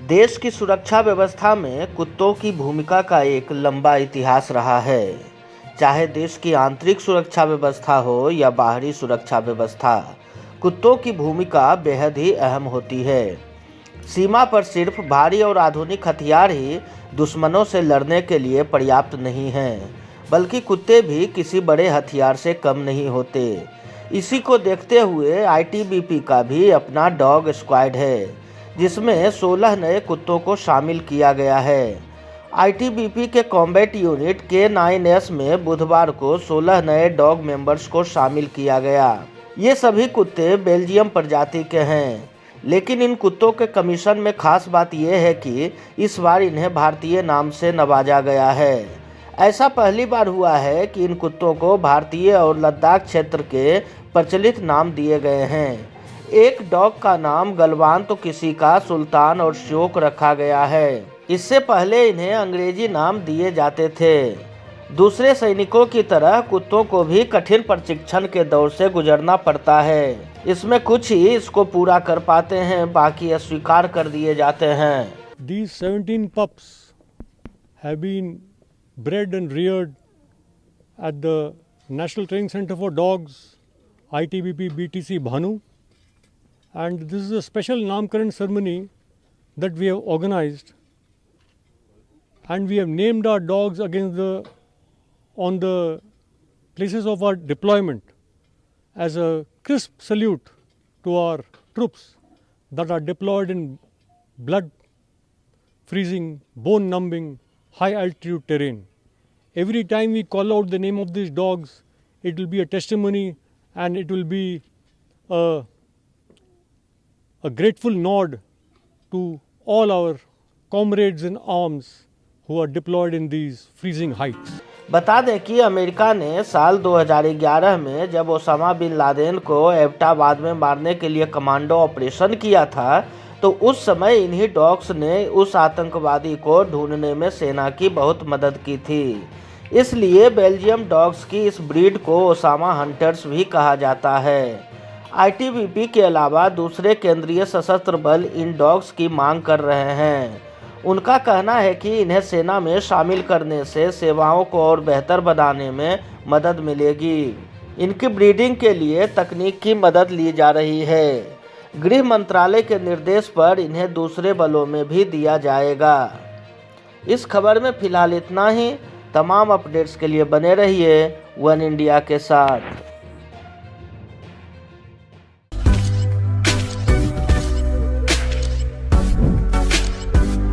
देश की सुरक्षा व्यवस्था में कुत्तों की भूमिका का एक लंबा इतिहास रहा है। चाहे देश की आंतरिक सुरक्षा व्यवस्था हो या बाहरी सुरक्षा व्यवस्था, कुत्तों की भूमिका बेहद ही अहम होती है। सीमा पर सिर्फ भारी और आधुनिक हथियार ही दुश्मनों से लड़ने के लिए पर्याप्त नहीं हैं, बल्कि कुत्ते भी किसी बड़े हथियार से कम नहीं होते। इसी को देखते हुए आईटीबीपी का भी अपना डॉग स्क्वाड है, जिसमें 16 नए कुत्तों को शामिल किया गया है। आईटीबीपी के कॉम्बैट यूनिट K9S में बुधवार को 16 नए डॉग मेंबर्स को शामिल किया गया। ये सभी कुत्ते बेल्जियम प्रजाति के हैं, लेकिन इन कुत्तों के कमीशन में खास बात यह है कि इस बार इन्हें भारतीय नाम से नवाजा गया है। ऐसा पहली बार हुआ है कि इन कुत्तों को भारतीय और लद्दाख क्षेत्र के प्रचलित नाम दिए गए हैं। एक डॉग का नाम गलवान तो किसी का सुल्तान और श्योक रखा गया है। इससे पहले इन्हें अंग्रेजी नाम दिए जाते थे। दूसरे सैनिकों की तरह कुत्तों को भी कठिन प्रशिक्षण के दौर से गुजरना पड़ता है। इसमें कुछ ही इसको पूरा कर पाते हैं, बाकी अस्वीकार कर दिए जाते हैं। These 17 pups have been bred and reared at the National Training Center for Dogs, ITBP BTC Bhanu, and this is a special Namkaran ceremony that we have organized, and we have named our dogs on the places of our deployment as a crisp salute to our troops that are deployed in blood freezing, bone numbing, high altitude terrain. Every time we call out the name of these dogs, it will be a testimony and it will be a grateful nod to all our comrades in arms who are deployed in these freezing heights. बता दें कि America ने साल 2011 में जब Osama bin Laden को एबटाबाद में मारने के लिए कमांडो ऑपरेशन किया था, तो उस समय इन्हीं डॉग्स ने उस आतंकवादी को ढूंढने में सेना की बहुत मदद की थी। इसलिए बेल्जियम डॉग्स की इस ब्रीड को ओसामा हंटर्स भी कहा जाता है। आईटीबीपी के अलावा दूसरे केंद्रीय सशस्त्र बल इन डॉग्स की मांग कर रहे हैं। उनका कहना है कि इन्हें सेना में शामिल करने से सेवाओं को और बेहतर बनाने में मदद मिलेगी। इनकी ब्रीडिंग के लिए तकनीक की मदद ली जा रही है। गृह मंत्रालय के निर्देश पर इन्हें दूसरे बलों में भी दिया जाएगा। इस खबर में फिलहाल इतना ही। तमाम अपडेट्स के लिए बने रहिए वन इंडिया के साथ।